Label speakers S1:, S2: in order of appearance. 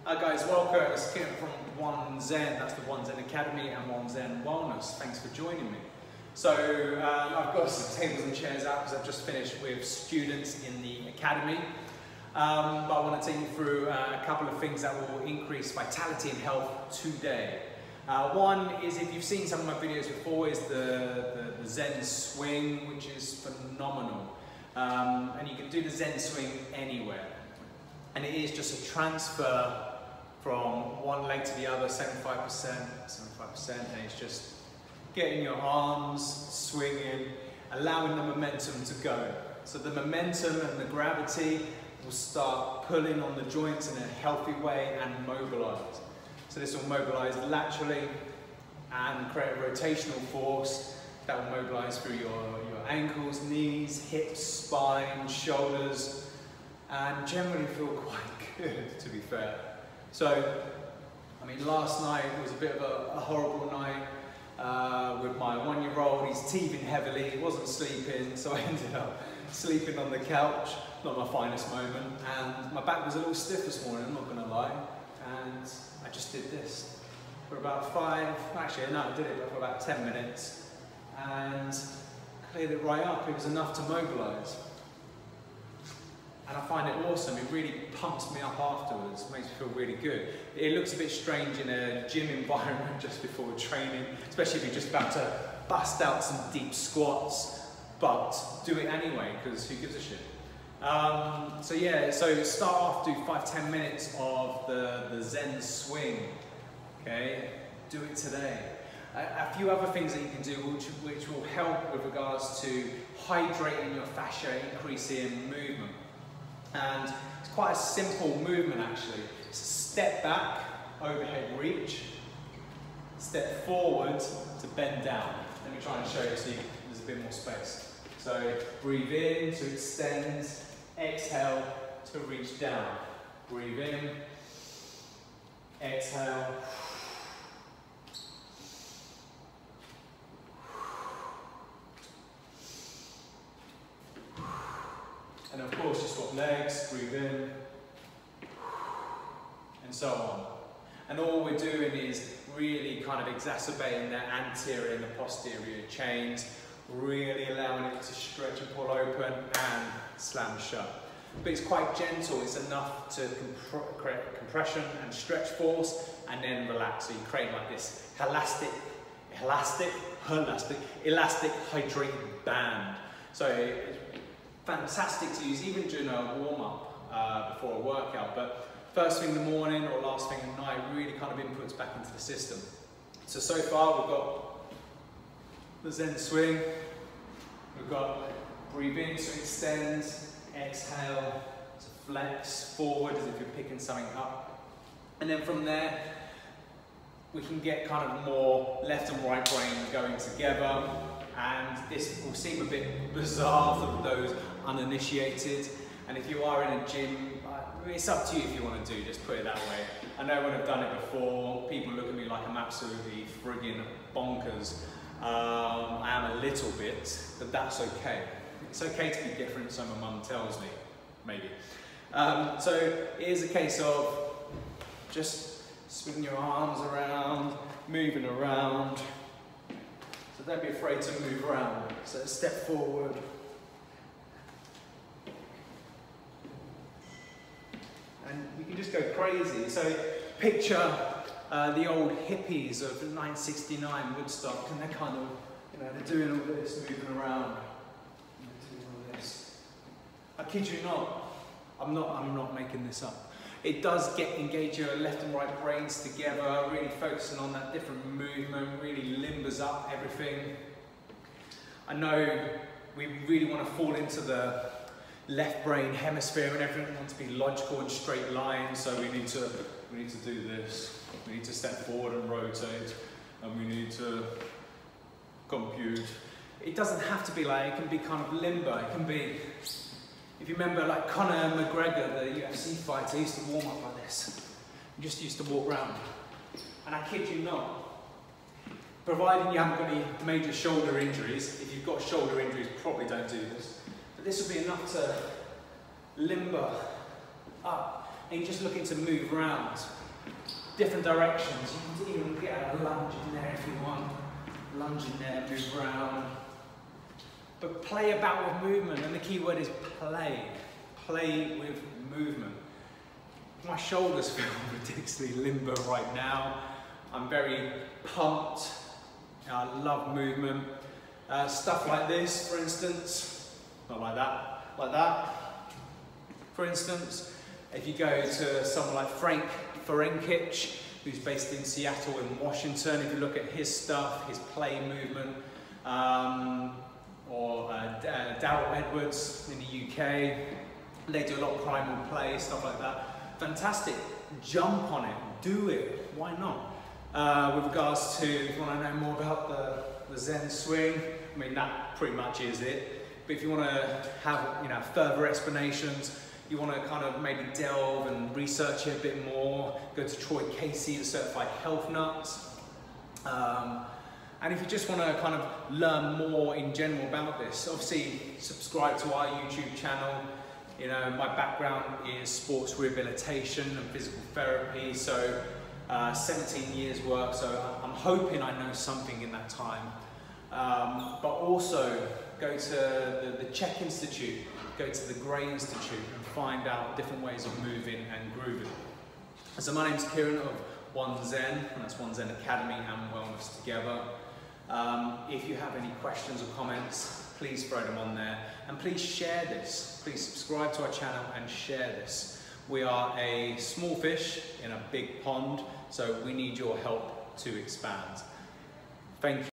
S1: Guys, welcome. It's Kim from One Zen. That's the One Zen Academy and One Zen Wellness. Thanks for joining me. So I've got some tables and chairs out because I've just finished with students in the academy. But I want to take you through a couple of things that will increase vitality and health today. One is, if you've seen some of my videos before, is the Zen swing, which is phenomenal. And you can do the Zen swing anywhere. And it is just a transfer from one leg to the other, 75%, and it's just getting your arms swinging, allowing the momentum to go. So the momentum and the gravity will start pulling on the joints in a healthy way and mobilize. So this will mobilize laterally and create a rotational force that will mobilize through your ankles, knees, hips, spine, shoulders, and generally feel quite good, to be fair. So, I mean, last night was a bit of a horrible night with my 1-year-old. He's teething heavily, he wasn't sleeping, so I ended up sleeping on the couch. Not my finest moment, and my back was a little stiff this morning, I'm not gonna lie, and I just did this for about I did it for about 10 minutes and cleared it right up. It was enough to mobilize. And I find it awesome. It really pumps me up afterwards, makes me feel really good. It looks a bit strange in a gym environment just before training, especially if you're just about to bust out some deep squats, but do it anyway, because who gives a shit? So yeah, so start off, do 5-10 minutes of the Zen swing, okay? Do it today. A few other things that you can do which will help with regards to hydrating your fascia, increasing movement. And it's quite a simple movement actually. It's a step back, overhead reach, step forward to bend down. Let me try and show you so there's a bit more space. So breathe in to extend, exhale to reach down. Breathe in, exhale. And of course, you swap legs, breathe in, and so on. And all we're doing is really kind of exacerbating the anterior and the posterior chains, really allowing it to stretch and pull open and slam shut. But it's quite gentle, it's enough to create compression and stretch force, and then relax. So you create like this elastic hydrated band. So it's fantastic to use even during a warm-up before a workout, but first thing in the morning or last thing at night really kind of inputs back into the system. So far we've got the Zen swing, we've got breathe in to extend, exhale to flex forward as if you're picking something up, and then from there we can get kind of more left and right brain going together. And this will seem a bit bizarre for those uninitiated, and if you are in a gym, it's up to you if you want to do, just put it that way. I know when I've done it before, people look at me like I'm absolutely friggin' bonkers. I am a little bit, but that's okay. It's okay to be different, so my mum tells me, maybe. So it is a case of just swinging your arms around, moving around. So don't be afraid to move around. So step forward. And you can just go crazy. So picture the old hippies of 1969 Woodstock, and they're kind of, they're doing all this, moving around. They're doing all this. I kid you not, I'm not making this up. It does engage your left and right brains together, really focusing on that different movement, really limbers up everything. I know we really want to fall into the left brain hemisphere and everything wants to be logical and straight lines, so we need to do this. We need to step forward and rotate, and we need to compute. It doesn't have to be like, it can be kind of limber, it can be, if you remember like Conor McGregor, the UFC fighter, he used to warm up like this. He just used to walk around. And I kid you not, providing you haven't got any major shoulder injuries, if you've got shoulder injuries, probably don't do this. But this will be enough to limber up and you're just looking to move around different directions. You can even get a lunge in there if you want. Lunge in there, move around. But play about with movement, and the key word is play. Play with movement. My shoulders feel ridiculously limber right now. I'm very pumped. I love movement. Stuff like this, for instance. Not like that, like that. For instance, if you go to someone like Frank Ferencich, who's based in Seattle in Washington, if you look at his stuff, his play movement, or Darryl Edwards in the UK, they do a lot of primal play, stuff like that. Fantastic, jump on it, do it, why not? With regards to, if you want to know more about the Zen swing, I mean that pretty much is it. But if you want to have further explanations, you want to kind of maybe delve and research it a bit more, go to Troy Casey, the certified health nuts. And if you just want to kind of learn more in general about this, obviously subscribe to our YouTube channel. You know, my background is sports rehabilitation and physical therapy, so 17 years work, so I'm hoping I know something in that time. But also go to the Czech Institute, go to the Gray Institute and find out different ways of moving and grooving. So my name's Kieran of One Zen, and that's One Zen Academy and Wellness Together. If you have any questions or comments, please throw them on there, and please share this. Please subscribe to our channel and share this. We are a small fish in a big pond, so we need your help to expand. Thank you.